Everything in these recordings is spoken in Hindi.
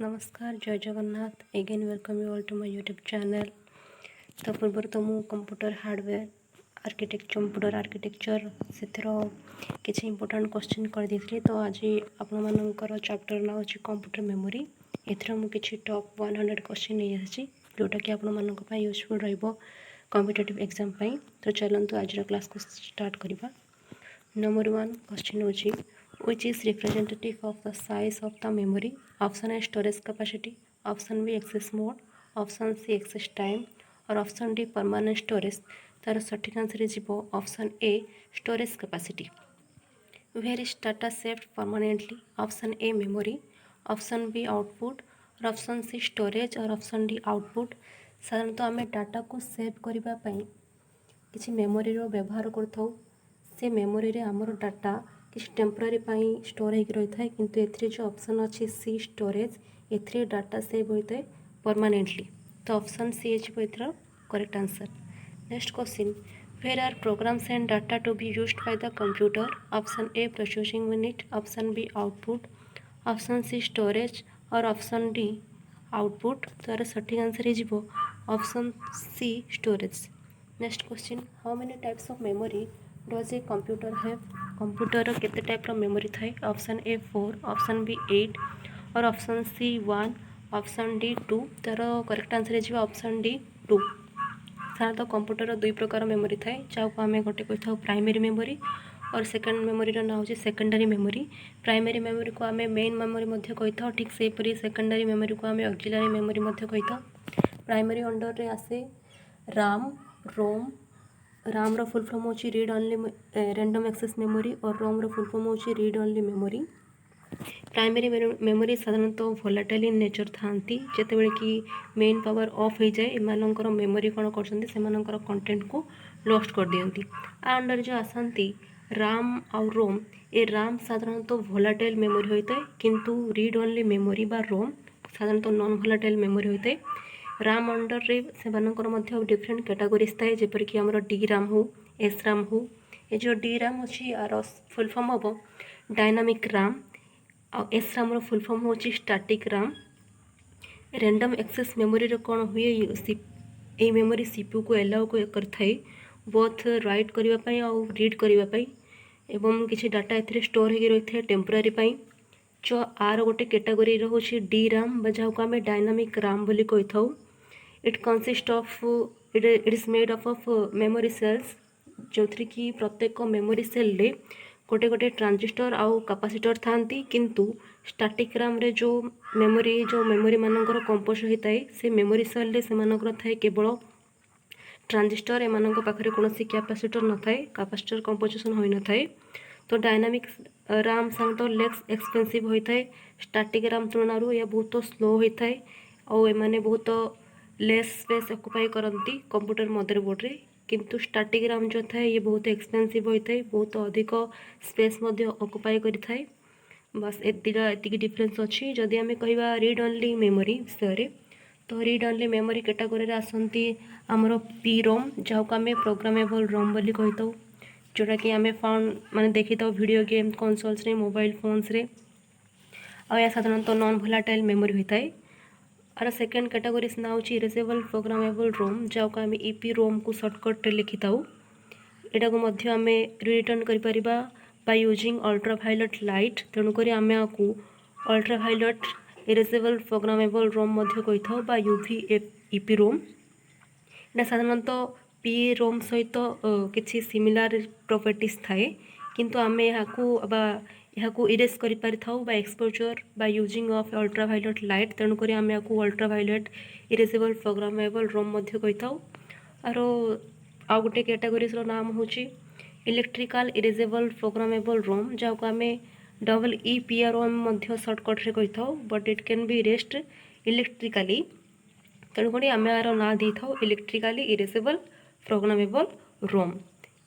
नमस्कार जय Jagannath again welcome you all to my YouTube channel. तो पूर्व तो मु कंप्यूटर हार्डवेयर कंप्यूटर आर्किटेक्चर से किसी इंपोर्टेंट क्वेश्चन कर दी। तो आज आपंकर चैप्टर ना हो कंप्यूटर मेमोरी। एथर मुझे किसी टॉप 100 क्वेश्चन नहीं आसी जोटा कि आपण यूजफुल रॉम्पिटेटिव एग्जाम। तो चलतु आज क्लास को स्टार्ट करवा। नंबर 1 क्वेश्चन होची which is representative of the size of the memory. Option A storage capacity, option B access mode, option C access time और option D permanent storage। तार सठिक आंसर जीवो option A storage capacity। Where is data saved permanently? Option A memory, option B output और option C storage और option D output। साधारणतः आम डाटा को सेव करने किसी मेमोरी रो व्यवहार करथौ। से मेमोरी रे आमर डाटा किसी टेम्पररी स्टोर हो रही है किंतु एथरे जो ऑप्शन अच्छी सी स्टोरेज एथरे डाटा सेव होता है परमानेंटली। तो ऑप्शन सी है एथर correct answer. Next question where are programs and data to be used by the computer. Option A processing unit, option B output, option C storage और ऑप्शन डी आउटपुट। तार सठिक आंसर हो option C storage. Next question how many types of memory does a computer have. Computer केते टाइप रो मेमोरी थाए। ऑप्शन ए 4, ऑप्शन बी 8 और ऑप्शन सी 1, ऑप्शन डी 2। तार करेक्ट आंसर है ऑप्शन डी 2। साधारणतः कंप्यूटर दुई प्रकार मेमोरी थाए जहाँ आम गोटे कही था प्राइमरी मेमोरी और सेकेंड मेमोरी ना हो सेकेंडरी मेमोरी। प्राइमरी मेमोरी को आम मेन मेमोरी कही था, ठीक सेपरी सेकेंडरी मेमोरी को आम ऑक्सिलरी मेमोरी कही था। प्राइमरी अंडर रे आसे राम, रोम। राम रो फुल फॉर्म होची read only random access memory और रोम रो फुल फॉर्म होची read only memory. Primary memory साधारणतः वोलाटाइल इन नेचर थांती जेतेबेले कि मेन पावर ऑफ हो जाए एमानकर मेमोरी कौन कर कंटेंट को लॉस्ट कर दियंती। आ अंडर जो आसती राम और रोम, ए राम साधारणतः वोलाटाइल मेमोरी होता है किंतु रीड ओनली मेमोरी बा रोम साधारणतः नॉन वोलाटाइल मेमोरी होता है। राम अंडर रे से डिफरेंट कैटेगोरीज थाए जेपरिक आमर डी राम हो, एस राम हो। ये जो डी राम अच्छी यार फुल फॉर्म हम डायनामिक राम आ एस राम फुल फॉर्म हो static RAM. Random access memory रे कौन हुए ये मेमोरी सीपीयू को एलाउ कर बोथ राइट करने और रीड करने एवं किसी डाटा ए स्टोर हो रही है टेम्पररी। जो आर गोटे कैटेगोरी रोचे डी राम जहाँ को आम डायनामिक राम बोली कही था। It consist of it is made of memory cells जो थी कि प्रत्येक मेमोरी सेल रे गोटे गोटे ट्रांजिस्टर आउ कैपेसिटर थांती किंतु स्टैटिक राम रे जो मेमोरी मानकर कंपोज होता है से मेमोरी सेल रे से थाए केवल ट्रांजिस्टर एम पाखे कौन कैपेसिटर न थाए, कैपेसिटर कंपोजिशन हो न थाए। तो डायनामिक राम साधारणतः लेस एक्सपेंसिव होता है स्टैटिक राम तुलना यह बहुत स्लो होता है और एमाने बहुत लेस स्पेस ऑक्युपाई करती कंप्यूटर मदरबोर्ड रे किंतु स्टैटिक राम जो थाए ये बहुत एक्सपेंसिव होता है, बहुत अधिक स्पेस ऑक्युपाई करें। बस एतिक डिफरेंस अच्छी। जदि आम कह रीड ओनली मेमोरी विषय तो रीड ओनली मेमोरी कैटेगोरी आसती आमर पी रोम जहाँ को आम प्रोग्रामेबल रोम बोली कही था जोटा कि आम फाउंड माने देखी था वीडियो गेम कंसोल्स रे मोबाइल फोन्स रे आ या साधारणतः नॉन वोलाटाइल मेमोरी होता है। और सेकेंड कैटेगोरी ना हो इरेजेबल प्रोग्रामेबल रोम जहाँ को आम ईपी रोम को सर्टकट लिखी था। यहाँ को आम रिटर्न कर बाय यूजिंग अल्ट्रावायलेट लाइट तेणुक आम आपको अल्ट्रावायलेट इरेजेबल प्रोग्रामेबल रोम कही था बा यूवी ईपी रोम। यहाँ साधारणतः पी रोम सहित किसी सिमिलार प्रॉपर्टीज थाए किंतु आम यहाँ इरेज कर एक्सपोजर बा यूजिंग ऑफ अल्ट्रावायलेट लाइट तेणुक आम आपको अल्ट्रावायलेट इरेजेबल प्रोग्रामेबल रोम कही था। आर आ गोटे कैटेगोरी नाम हूँ इलेक्ट्रिकल इरेजेबल प्रोग्रामेबल रोम जहाँ को आम double E P R O M shortcut कही था but it can be erased electrically तेणुक आम यार ना दे था इलेक्ट्रिकाली इरेजेबल प्रोग्रामेबल रोम।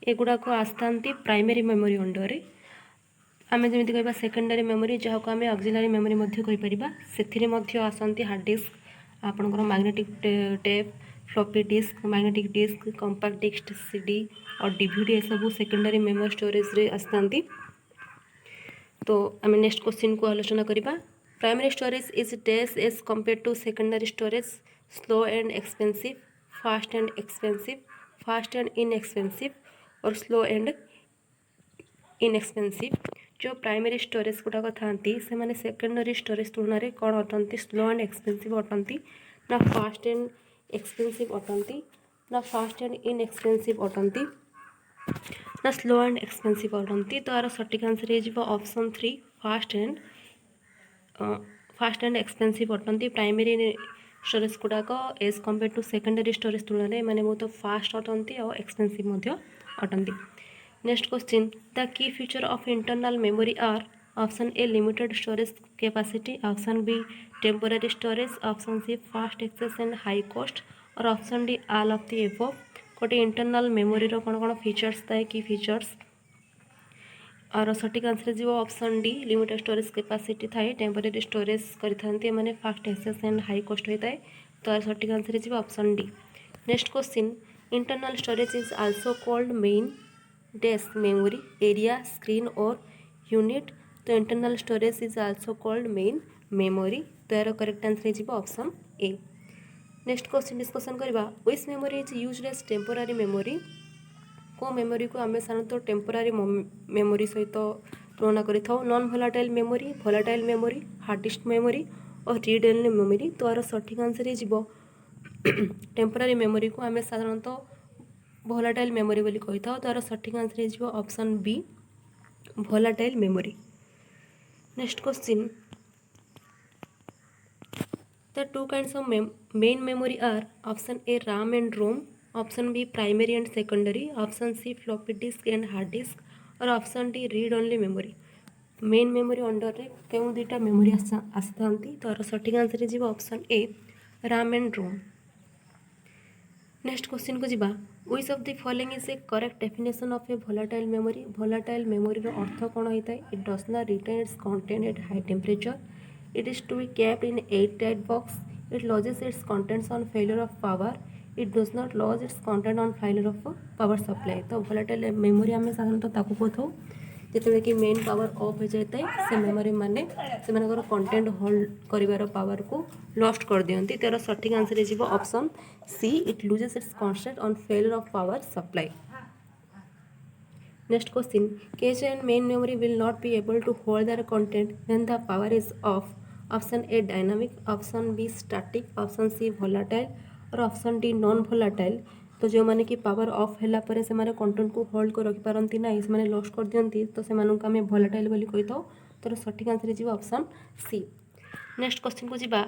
एगुड़ाक आसता प्राइमरी मेमोरी अंडर आम जमी कह सेकेंडरी मेमोरी जहाँ को आम ऑक्सिलरी मेमोरी कहीपर से आसती हार्ड डिस्क आपंकर magnetic tape floppy disk magnetic disk compact disk CD और डीवीडी ये सब सेकेंडरी मेमोरी स्टोरेज रे आसता। तो आम नेक्स्ट क्वेश्चन को आलोचना करवा। Primary storage is dash as compared to secondary storage, slow and expensive, fast and expensive, fast and inexpensive, और slow and inexpensive. जो प्राइमरी स्टोरेज गुड़ाक था से सेकेंडरी स्टोरेज तुलना में कौन अटंती स्लो एंड एक्सपेंसिव अटंती ना फास्ट एंड एक्सपेंसिव अटंती ना फास्ट एंड इनएक्सपेंसिव अटंती ना स्लो एंड एक्सपेंसिव अटंती। तो यार सठिक आंसर हो ऑप्शन 3 फास्ट एंड एक्सपेंसिव अटंती। प्राइमरी स्टोरेज गुड़ाक as compare to secondary storage तुलना में मैंने बहुत फास्ट अटंती और एक्सपेंसिव अटंती। Next question, the key feature of internal memory are option A limited storage capacity, option B temporary storage, option C fast access and high cost, और option D all of the above. गोटे इंटरनल मेमोरी रो कौन कौन फीचर्स थाए की फीचर्स, और सठिक आंसर जी option D limited storage capacity थाए, टेम्पोररी स्टोरेज करते मैंने fast access and high cost होता है। तो सठिक आंसर जी option D. Next question, internal storage is also called main dash memory area screen और यूनिट। तो internal storage is also called main memory. तो यार करेक्ट आंसर हो option A. Next question discussion करवा, which memory is used as temporary memory. को मेमोरी को आम साधारणतः टेम्पोरारी मेमोरी सहित तुलना करें, non volatile memory, volatile memory, hard disk memory और रीड ओनली मेमोरी। तो यार सठिक आंसर हो टेम्पोरारी मेमोरी को आम साधारणतः भोलाटाइल मेमोरी बोली कही था। तो यार सठिक आंसर हो option B volatile memory. Next question, the two kinds of main memory are option A RAM and ROM, option B primary and secondary, option C floppy disk and hard disk, और option D read only memory. Main memory अंडर रे क्यों दुईटा मेमोरी आसी था। तो यार सठिक आंसर हो option A RAM and ROM। Next question को जीवा, which of the following is a correct definition of a volatile memory. Volatile memory रो अर्थ कौन होता है, it does not retain its content at high temperature, it is to be kept in air tight box, it loses its contents on failure of power, it does not lose its content on failure of power supply. तो भोलाटाइल मेमोरी आम साधारणतः ताकू कहू जिते कि मेन पावर ऑफ हो जाए से मेमोरी माने से कंटेंट होल्ड कर पावर को लॉस्ट कर दियंती। तेरा सठिक आंसर हो option C, it loses its content on failure of power supply. Next question, cache and main memory will not be able to hold their content when the power is off. Option A dynamic, option B static, option C volatile और ऑप्शन डी नॉन भोलाटाइल। तो जो मैंने कि पावर ऑफ है कंटेंट को होल्ड कर रखिपारती ना से लॉस्ट कर दियंती, तो से आम भोलाटाइल बोली कही था। तो सठिक आंसर हो ऑप्शन सी। नेक्स्ट क्वेश्चन को जीवा,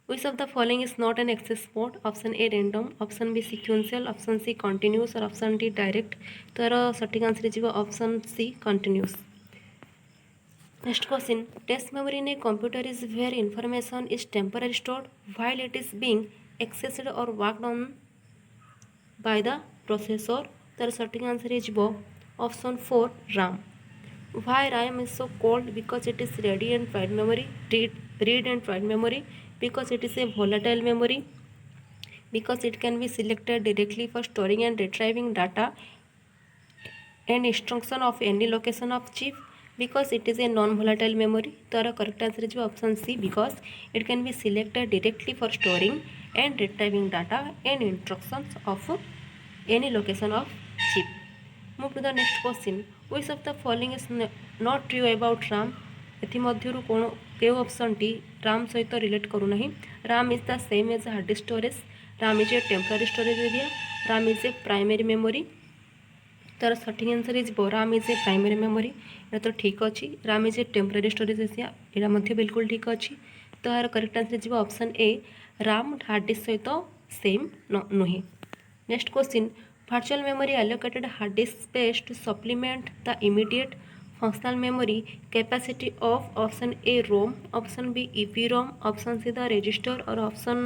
which of the following is not an access mode, option A random, option B sequential, option C continuous और ऑप्शन डी डायरेक्ट। तो यार सठिक आंसर हो option C continuous. Next question, text memory in a computer is where information is temporary stored while it is being accessed और worked on by the processor. तो यार सठिक आंसर हो option 4 RAM। Why RAM is so called? Because it is read and write memory, read and write memory, because it is a volatile memory, because it can be selected directly for storing and retrieving data and instruction of any location of chip, because it is a non-volatile memory। तो our correct answer is option C, because it can be selected directly for storing and retrieving data and instructions of any location of chip। Move to the next question, which of the following is not true about RAM। एथिमध्यरु कौन के ऑप्शन टी RAM सहित रिलेट करूना। RAM is the same as hard disk storage, RAM is a temporary storage area, RAM is a primary memory. तार सठिक आंसर हो RAM is a primary memory. ये तो ठीक अच्छी, RAM is a temporary storage area, यहाँ बिल्कुल ठीक अच्छी। तो यार करेक्ट आंसर हो option A RAM hard disk सहित सेम नुहे। Next question, virtual memory allocated hard disk space to supplement the immediate functional memory capacity of option A ROM, option B EPROM, option C the register और option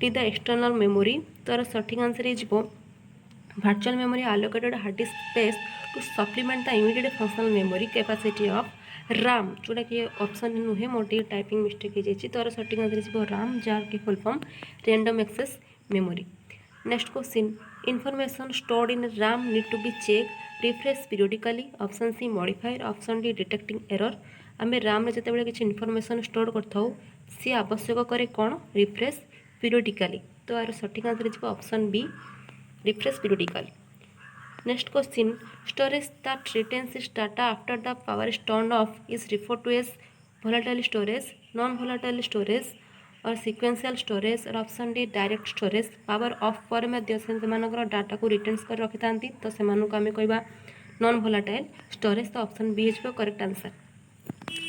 D the external memory। तो सठिक आंसर हो virtual memory allocated hard disk space to supplement the immediate functional memory capacity of RAM, जोटा कि ऑप्शन नुहे मोर टी टाइपिंग मिस्टेक हो जाए। तो सठिक आंसर हो RAM, जार की full form random access memory. Next question. Information stored in RAM need to be checked, refresh periodically. Option C modifier. Option D detecting error. आम RAM जिते किसी इनफर्मेशन स्टोर कर सी आवश्यक करे कौन रिफ्रेश पीरियडिकली तो यार सठिक आंसर हो option B refresh periodically. Next question. Storage that retains its data after the power is turned off is referred to as volatile storage, non-volatile storage or sequential storage or option D direct storage. Power off पर मध्य से डाटा को रिटेन्स कर रखी था तो से आम कह नॉन भोलाटाइल स्टोरेज तो ऑप्शन बी हो correct answer.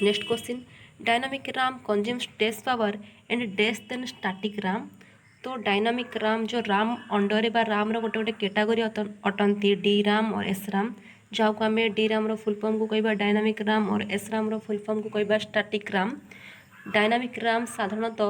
Next question. Dynamic RAM consumes less power and less than static RAM. तो डायनामिक RAM जो RAM अंडर बा RAM रो गोटे गोटे कैटेगरी अटंती डी RAM और एस RAM जहाँ को आम डी RAM रो फुल फॉर्म को कहबा डायनामिक RAM और एस RAM रो फुल फॉर्म को कहबा स्टैटिक RAM. डायनामिक RAM साधारणतः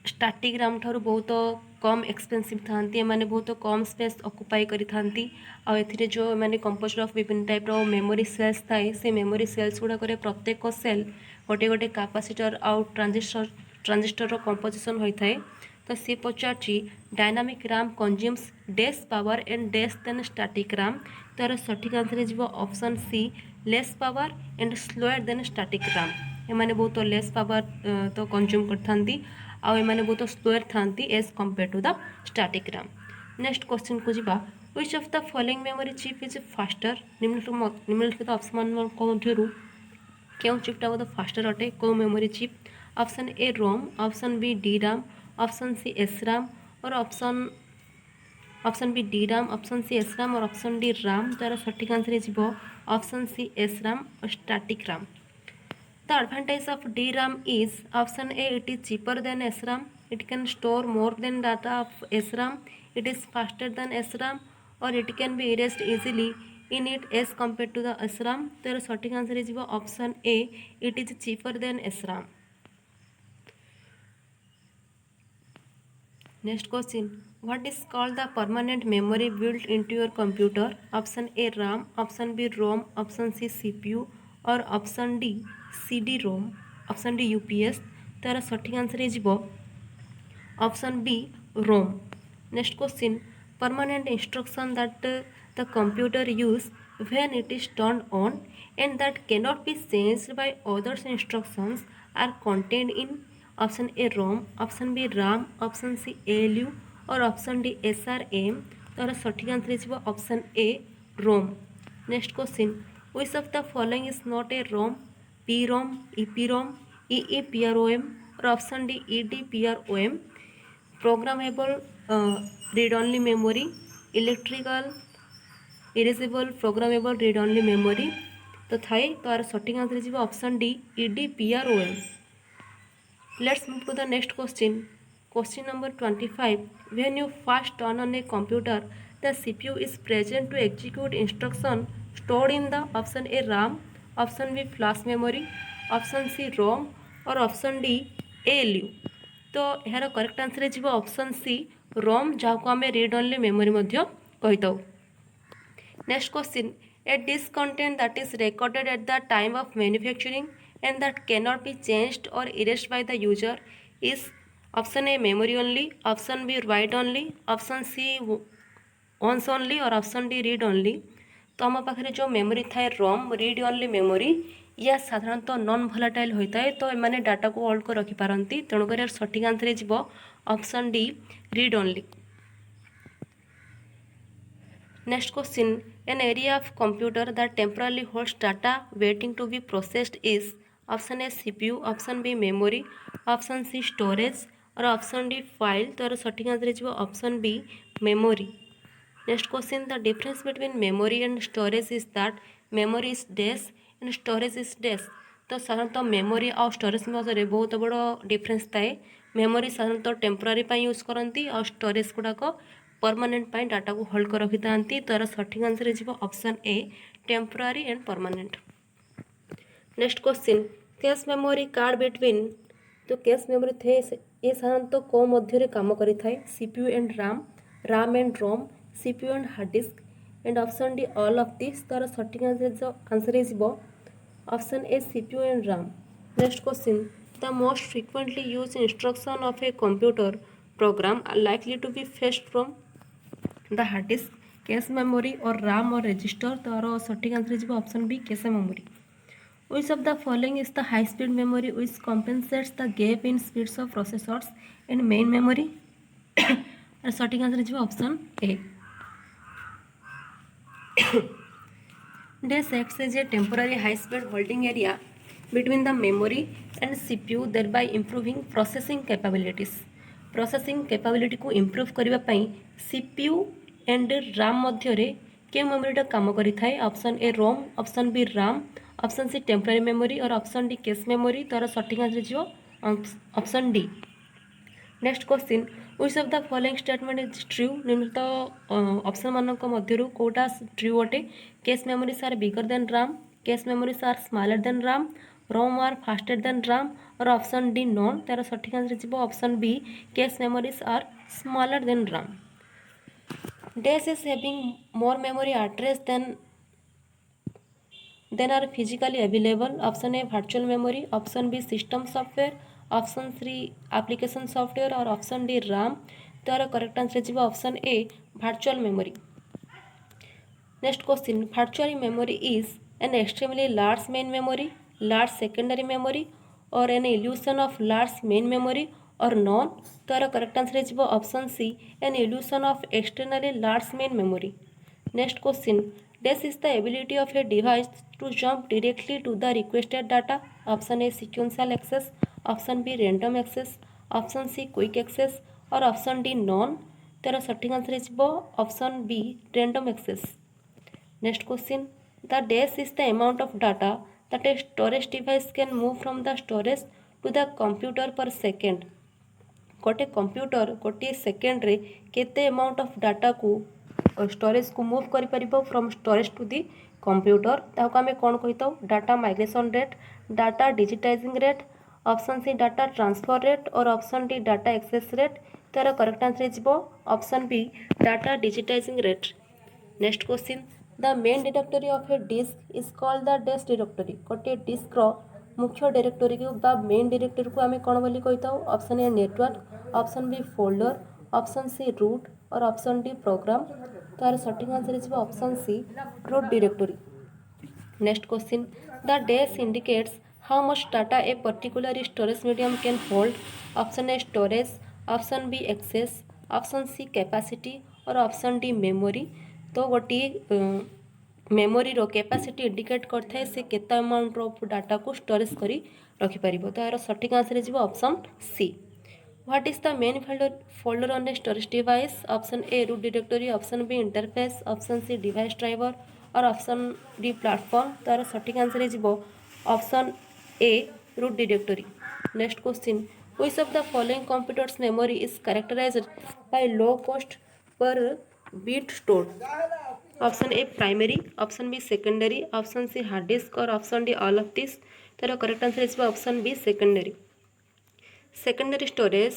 स्टैटिक RAM ठारू बहुत कम एक्सपेंसिव थांती एमाने बहुत कम स्पेस ऑक्युपाई करी थांती आ एथिरे जो माने कंपोज्ड ऑफ विभिन्न टाइप रो मेमोरी सेल्स थाए से मेमोरी सेल्स गुडा करे प्रत्येक सेल गोटे गोटे कैपेसिटर आउ ट्रांजिस्टर कंपोजिशन होता है. तो सी पचार dynamic RAM consumes less power and less than static RAM. तो यार सठिक आंसर हो option C less power and slower than static RAM. एमाने बहुत लेस पावर तो कंज्यूम करथांती आउ एमाने बहुत स्लोअर थांती as compare to the static RAM. Next question को जीवा. Which of the following memory chip is faster. निम्नलिखित ऑप्शन मध्यरु क्यों चिपटा बोध फास्टर अटे कौ memory chip. Option A ROM, option B D RAM, option C S RAM और option B D RAM, option C S RAM और ऑप्शन डी RAM. तार सठिक आंसर हो ऑप्शन सी एस RAM और static RAM. The advantage of DRAM is option A it is cheaper than SRAM, it can store more than data of SRAM, it is faster than SRAM or it can be erased easily in it as compared to the SRAM. तो सठिक आंसर हो option A it is cheaper than SRAM. Next question. What is called the permanent memory built into your computer? Option A RAM, option B ROM, option C CPU और option D CD-ROM, option D UPS. तो यार सठिक आंसर हो option B ROM. Next question. Permanent instruction that the computer use when it is turn on and that cannot be changed by others instructions are contained in option A ROM, option B RAM, option C ALU और ऑप्शन डी SRAM. तो यार सठिक आंसर हो option A ROM. Next question. Which of the following is not a ROM? PROM, EPROM, EEPROM or option D EDPROM. Programmable read-only memory, electrical erasable programmable read-only memory. तो थाए तो यार सठिक आंसर हो option D EDPROM. Let's move to the next question. Question number 25. When you first turn on a computer, the CPU is present to execute instruction stored in the option A RAM, option B flash memory, option C ROM और option D ALU. तो यार करेक्ट आंसर हो ऑप्शन सी ROM जहाँ को आम रीड ओनली मेमोरी कही था. Next question. A disk content that is recorded at the time of manufacturing and that cannot be changed और erased by the user is option A memory only, option B write only, option C once only और ऑप्शन डी रीड ओनली. तो आम पाखे जो मेमोरी थाए ROM रीड ओनली मेमोरी या साधारणतः नॉन भोलाटाइल होता है तो एमाने डाटा को होल्ड कर रखिपारती तेणुक यार सठिक आंसर हो option D read only. Next question. An area of computer that temporarily holds data waiting to be processed is option A CPU, option B memory, option C storage और ऑप्शन डी फाइल. तो यार सठिक आंसर हो option B memory. Next question. The difference between memory and storage is that memory is dash and storage is dash. तो साधारणतः मेमोरी और स्टोरेज मध्य बहुत बड़ डिफरेन्स थाए. मेमोरी साधारणतः टेम्पोरारी यूज करती और स्टोरेज गुड़ाक परमानेंट डाटा को होल्ड कर रखी था. तो यार सठिक आंसर हो option A temporary and permanent. Next question. Cache memory card between. तो कैश मेमोरी थे ये साधारणतः कौ मध्य काम करें CPU and RAM and ROM, CPU and hard disk and option D all of this. तार सठिक आंसर हो option A CPU and RAM. Next question. The most frequently used instruction of a computer program are likely to be fetched from the hard disk, cache memory or RAM or register. तार सठिक आंसर हो option B cache memory. Which of the following is the high speed memory which compensates the gap in speeds of processors in main memory? सठिक आंसर हो option A. Dash acts as a temporary high speed holding area between the memory and CPU, thereby improving processing capabilities. Processing capability को improve करने पाई CPU and RAM मध्य के मेमोरीटा काम करें? Option A ROM, option B RAM, option C temporary memory और ऑप्शन डी केस मेमोरी. तार सठिक आंसर हो option D. Next question, which of the following statement is true? निम्नलिखित ऑप्शन मानक मध्यरु कोटा ट्रू अटे? Cache memories are bigger than RAM, cache memories are smaller than RAM, ROM are faster than RAM और ऑप्शन डी नॉन. तार सठिक आंसर हो option B cache memories are smaller than RAM. Dash is having more memory address than are physically available. Option A virtual memory, option B system software, option C application software और option D RAM. तार करेक्ट आंसर हो option A virtual memory. Next question, virtual memory is an extremely large main memory, large secondary memory or an illusion of large main memory or none. तार करेक्ट आंसर हो option C an illusion of extremely large main memory. Next question, dash is the ability of a device to jump directly to the requested data. Option A sequential access, option B random access, option C quick access और option D none. तार सठिक आंसर हो option B random access. Next question, the dash is the amount of data that a storage device can move from the storage to the computer per second. गोटे कंप्यूटर गोटे सेकेंड रे केते अमाउंट ऑफ डाटा को स्टोरेज को मूव करि परिबो from storage to the computer. ताको आमे कोन कहिताउ? Data migration rate, data digitizing rate, option C data transfer rate और option D data access rate. तार करेक्ट आंसर हो option B data digitizing rate. Next question, the main directory of a disk is called the dash directory. गोटे डिस्क रो मुख्य डायरेक्टरी को बा मेन डायरेक्टरी को आमे कोन बोली कहिताउ? Option A network, option B folder, option C root और ऑप्शन डी प्रोग्राम. तार सठिक आंसर हो option C root directory. Next question, the dash indicates how much data a particular storage medium can hold. Option A storage, option B access, option C capacity और ऑप्शन डी मेमोरी. तो गोटे मेमोरी रो कैपेसिटी इंडिकेट करता है से केते अमाउंट ऑफ डाटा को स्टोरेज करी रखि परिबो. तो यार सठिक आंसर हो option C. What is the main folder on a storage device? Option A root directory, option B interface, option C device driver और ऑप्शन डी प्लेटफॉर्म. तो यार सठिक आंसर हो option A root directory. Next question, which of the following computers memory is characterized by low cost per bit stored. Option A primary, option B secondary, option C hard disk और option D all of this. तार करेक्ट आंसर हो option B secondary. Secondary storage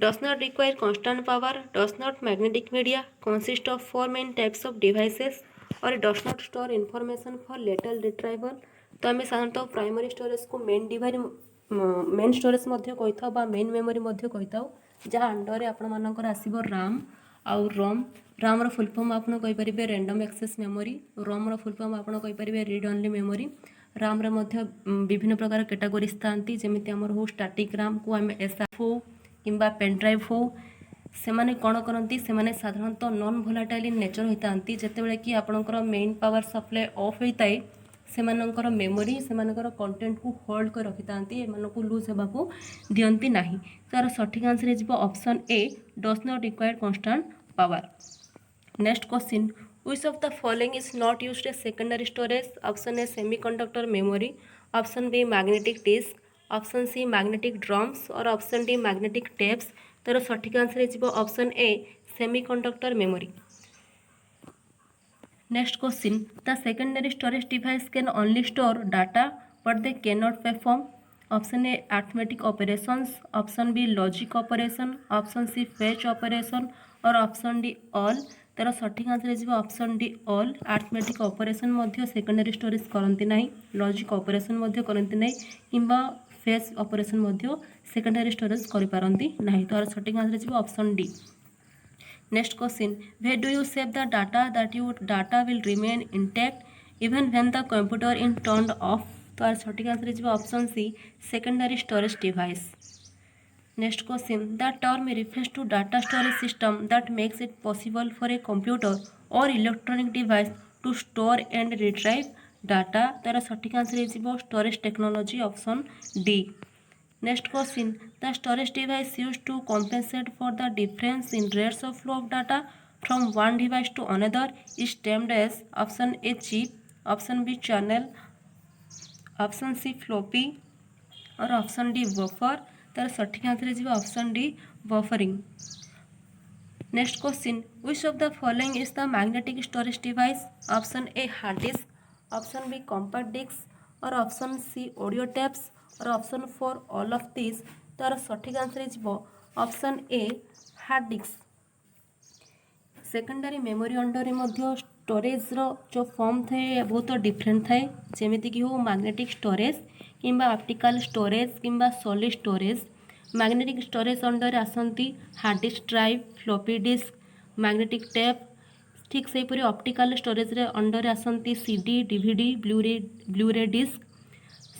does not require constant power, does not magnetic media, consists of four main types of devices और does not store information for later retrieval. तो आम साधारणतः प्राइमरी स्टोरेज को मेन स्टोरेज कही बा मेन मेमोरी कही जहाँ अंडर आपर आसो राम आउ रोम. राम रो फुल फॉर्म आप कहींपर रैंडम एक्सेस मेमोरी, रोम रो फुल फॉर्म आप कहींपर रीड ओनली मेमोरी. राम रे मध्य विभिन्न प्रकार कैटेगोरीज था जमी आमर हो स्टैटिक राम को आम एसआर हो कि पेन ड्राइव हो. से मैंने कौन करती से साधारणतः नॉन भोलाटाइल इन नेचर होता जितेबाला कि आपंकर मेन पावर सप्लाई ऑफ होता है से मेमोरी से कंटेंट को होल्ड कर रखी था लूज होगा दिखती ना. तार सठिक आंसर हो option A does not require constant power. Next question, which of the following is not used as secondary storage? Option A semiconductor memory, option B magnetic disk, option C magnetic drums और option D magnetic tapes. तार सठिक आंसर हो option A semiconductor memory. Next question, the secondary storage device can only store data but they cannot perform. Option A arithmetic operations, option B logic operation, option C fetch operation और option D all. तार सठिक आंसर हो option D all. Arithmetic operation secondary storage करती ना, लॉजिक ऑपरेशन करती ना कि फेच ऑपरेशन मध्य सेकेंडरी स्टोरेज करि पारंती नाही। तो सठिक आंसर जी option D. Next question, where do you save the data that your data will remain intact even when the computer is turned off? तो सठिक आंसर जी option C secondary storage device. Next question, the term refers to data storage system that makes it possible for a computer or electronic device to store and retrieve data। तार सठिक आंसर हो storage technology option D. Next question, the storage device used to compensate for the difference in rates of flow of data from one device to another is termed as option A chip, option B channel, option C floppy और ऑप्शन डी बफर। तार सठिक आंसर हो option D buffering. Next question, which of the following is the magnetic storage device? Option A hard disk, option B compact disc और ऑप्शन सी ऑडियो टेप्स और option four all of this. तार सठिक आंसर हो option A hard disk. Secondary memory अंडर मध्य स्टोरेज जो फॉर्म थाए बहुत डिफरेंट थाए, जमीक हो मैग्नेटिक स्टोरेज किंबा ऑप्टिकल स्टोरेज किंबा solid storage. Magnetic storage under आसती hard disk drive, floppy disk, magnetic tape. ठीक से परी ऑप्टिकल स्टोरेज रे अंडर आसती CD, DVD, Blu-ray disk.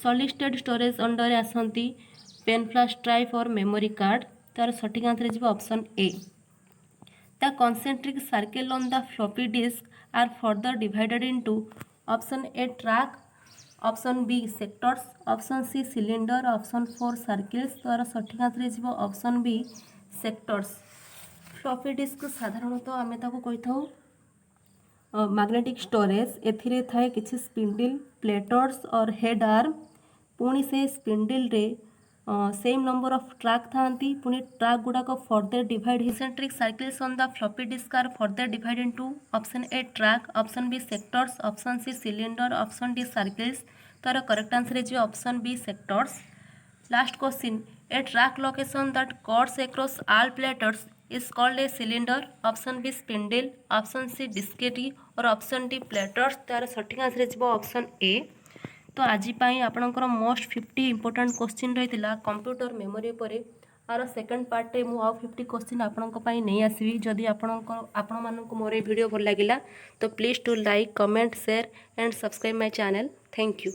Solid state storage under आसती पेन फ्लैश ड्राइव और मेमोरी कार्ड। तार सठिक आंसर हो option A. The concentric circle on the floppy disk are further divided into option A track, option B sectors, option C cylinder, option 4 circles। तो सठिक आंसर हो option B sectors. Floppy disk साधारणतः आम कही था मैग्नेटिक स्टोरेज। एथिरे थाए किछि स्पिंडल, प्लेटर्स और हेड आर्म। पुणी से स्पिंडल रे सेम नंबर ऑफ ट्रैक थांती। पुणी ट्रैक गुड़ाक further divide concentric circles on the floppy disk are further divide into option A track, option B sectors, option C cylinder, option D circles. तार करेक्ट आंसर है option B sectors. Last question, a track location that cuts across all platters is called a cylinder. Option B spindle, option C diskette और ऑप्शन डी प्लेटर्स। तार सठिक आंसर है ऑप्शन ए। तो आज आपणकर मोस्ट 50 इंपोर्टेंट क्वेश्चन रही है कंप्यूटर मेमोरी पर। आर सेकेंड पार्टे मु आउ 50 क्वेश्चन आपंपाई नहीं आसवि। जदि आपण मानक मोर वीडियो भल लगा तो please to like, comment, share and subscribe my channel. Thank you.